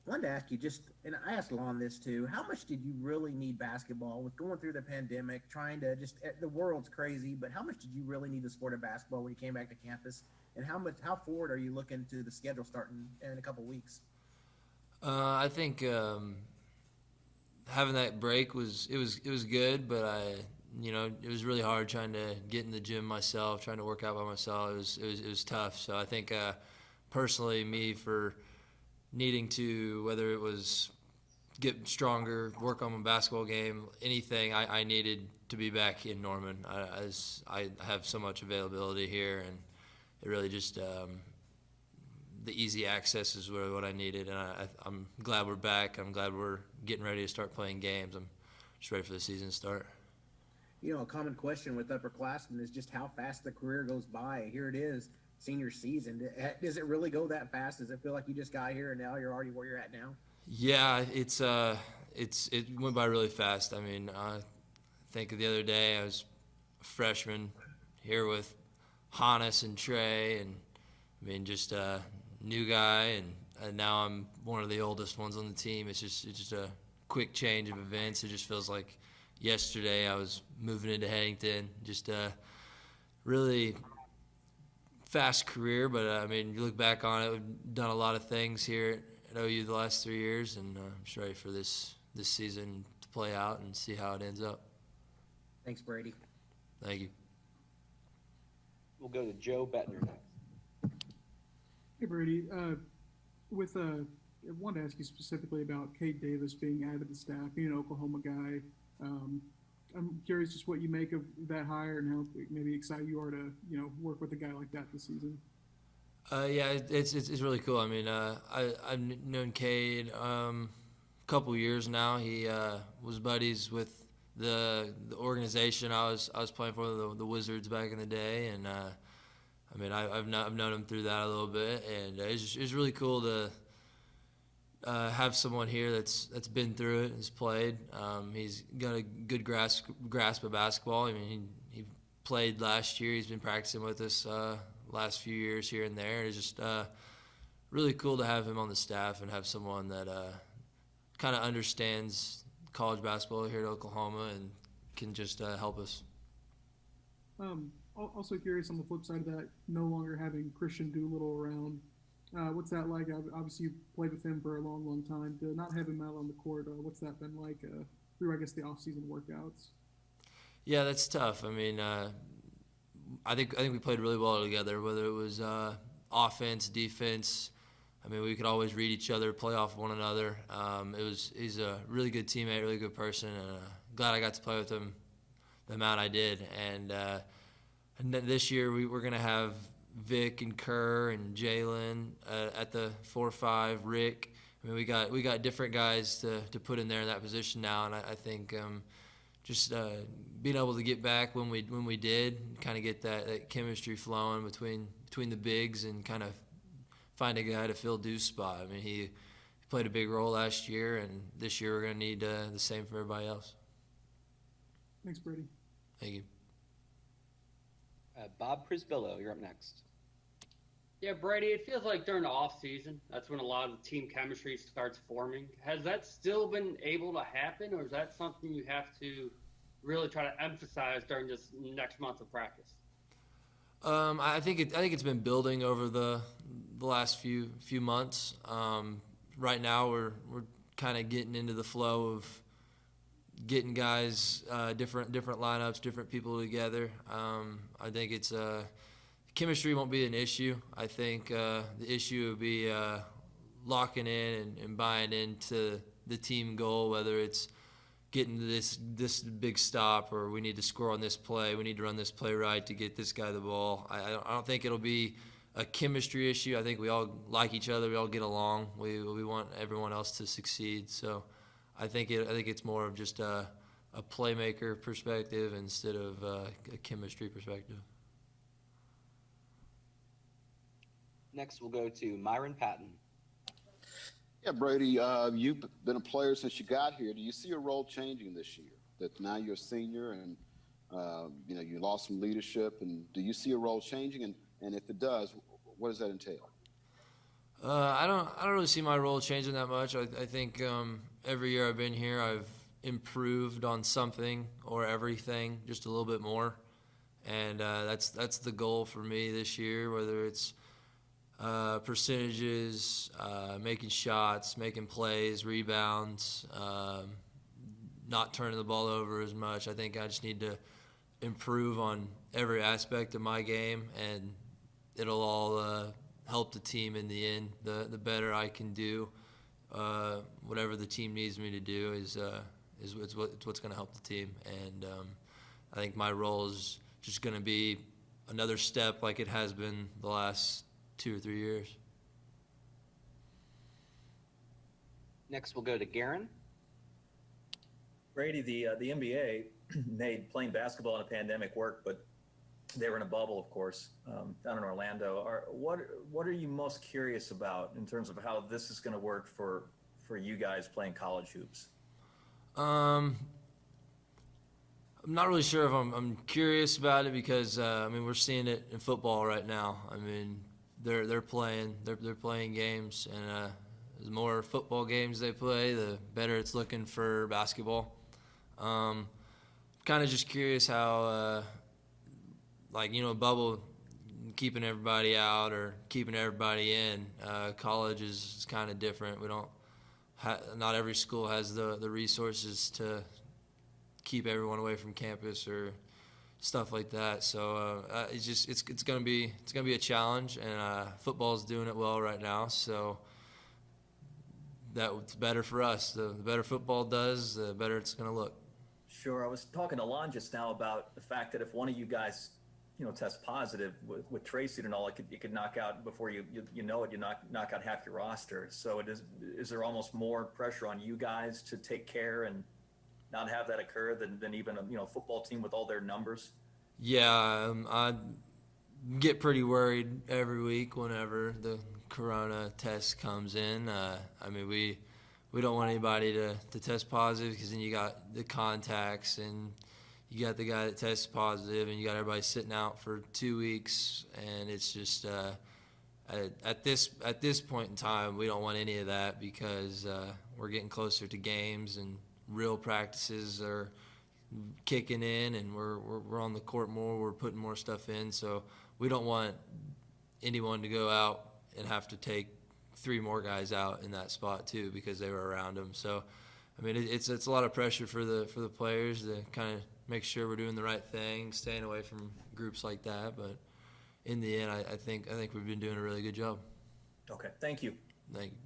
wanted to ask you just, and I asked Lon this too. How much did you really need basketball with going through the pandemic, trying to just the world's crazy, but how much did you really need the sport of basketball when you came back to campus? And how forward are you looking to the schedule starting in a couple weeks? I think having that break was good, but it was really hard trying to get in the gym myself, trying to work out by myself. It was tough. So I think personally, me for needing to, whether it was get stronger, work on my basketball game, anything, I needed to be back in Norman. As I have so much availability here, and it really just the easy access is really what I needed, and I'm glad we're back. I'm glad we're getting ready to start playing games. I'm just ready for the season to start. A common question with upperclassmen is just how fast the career goes by. Here it is, senior season. Does it really go that fast? Does it feel like you just got here and now you're already where you're at now? Yeah, it went by really fast. I mean, I think the other day I was a freshman here with Hannes and Trey, and I mean just a new guy, and now I'm one of the oldest ones on the team. It's just a quick change of events. It just feels like yesterday I was moving into Headington. Just a really fast career, but I mean, you look back on it, we've done a lot of things here at OU the last 3 years, and I'm just ready for this season to play out and see how it ends up. Thanks, Brady. Thank you. We'll go to Joe Bettner next. Hey, Brady. I wanted to ask you specifically about Cade Davis being added to the staff, being an Oklahoma guy. I'm curious just what you make of that hire and how maybe excited you are to work with a guy like that this season. Yeah, it's really cool. I mean, I've known Cade a couple years now. He was buddies with the organization I was playing for, the Wizards back in the day, and I mean I've known him through that a little bit, and it's really cool to have someone here that's been through it, has played. He's got a good grasp of basketball. I mean, he played last year. He's been practicing with us last few years here and there. It's just really cool to have him on the staff and have someone that kind of understands college basketball here at Oklahoma and can just help us. Also curious on the flip side of that, no longer having Christian Doolittle around. What's that like? Obviously, you've played with him for a long, long time. To not have him out on the court, what's that been like through, I guess, the off-season workouts? Yeah, that's tough. I mean, I think we played really well together, whether it was offense, defense. I mean, we could always read each other, play off one another. He's a really good teammate, really good person, and glad I got to play with him the amount I did. And this year we're going to have Vic and Kerr and Jalen at the 4-5, Rick. I mean, we got different guys to put in there in that position now, and I think just being able to get back when we did, kind of get that chemistry flowing between the bigs and kind of find a guy to fill Deuce's spot. I mean, he played a big role last year, and this year we're going to need the same for everybody else. Thanks, Brady. Thank you. Bob Prisbillo, you're up next. Yeah, Brady, it feels like during the off season, that's when a lot of the team chemistry starts forming. Has that still been able to happen, or is that something you have to really try to emphasize during this next month of practice? I think it's been building over the last few months. Right now we're kind of getting into the flow of getting guys different lineups, different people together. I think it's chemistry won't be an issue. I think the issue would be locking in and buying into the team goal, whether it's getting this big stop or we need to score on this play, we need to run this play right to get this guy the ball. I don't think it'll be a chemistry issue. I think we all like each other, we all get along. We want everyone else to succeed. So I think it's more of just a playmaker perspective instead of a chemistry perspective. Next, we'll go to Myron Patton. Yeah, Brady, you've been a player since you got here. Do you see your role changing this year? That now you're a senior and you lost some leadership, and do you see your role changing? And if it does, what does that entail? I don't really see my role changing that much. I think every year I've been here, I've improved on something or everything just a little bit more, and that's the goal for me this year. Whether it's percentages, making shots, making plays, rebounds, not turning the ball over as much. I think I just need to improve on every aspect of my game, and it'll all help the team in the end. The better I can do, whatever the team needs me to do is what's going to help the team. And I think my role is just going to be another step like it has been the last 2 or 3 years. Next, we'll go to Garen. Brady, the NBA made playing basketball in a pandemic work, but they were in a bubble, of course, down in Orlando. What are you most curious about in terms of how this is going to work for you guys playing college hoops? I'm not really sure if I'm curious about it because we're seeing it in football right now. They're playing games, and the more football games they play, the better it's looking for basketball. Kind of just curious how, bubble keeping everybody out or keeping everybody in. College is kind of different. We don't. Not every school has the resources to keep everyone away from campus or stuff like that. So it's gonna be a challenge, and football's doing it well right now. So that's better for us. The better football does, the better it's gonna look. Sure. I was talking to Lon just now about the fact that if one of you guys, test positive with Tracy and all, it could knock out before you knock out half your roster. So is there almost more pressure on you guys to take care and not have that occur than even a football team with all their numbers? Yeah, I get pretty worried every week whenever the corona test comes in. We don't want anybody to test positive, because then you got the contacts and you got the guy that tests positive and you got everybody sitting out for 2 weeks, and it's just at this point in time we don't want any of that, because we're getting closer to games and real practices are kicking in, and we're on the court more, we're putting more stuff in, so we don't want anyone to go out and have to take 3 more guys out in that spot too, because they were around them. So it's a lot of pressure for the players to kind of make sure we're doing the right thing, staying away from groups like that. But in the end, I think we've been doing a really good job. Okay, thank you. Thank you.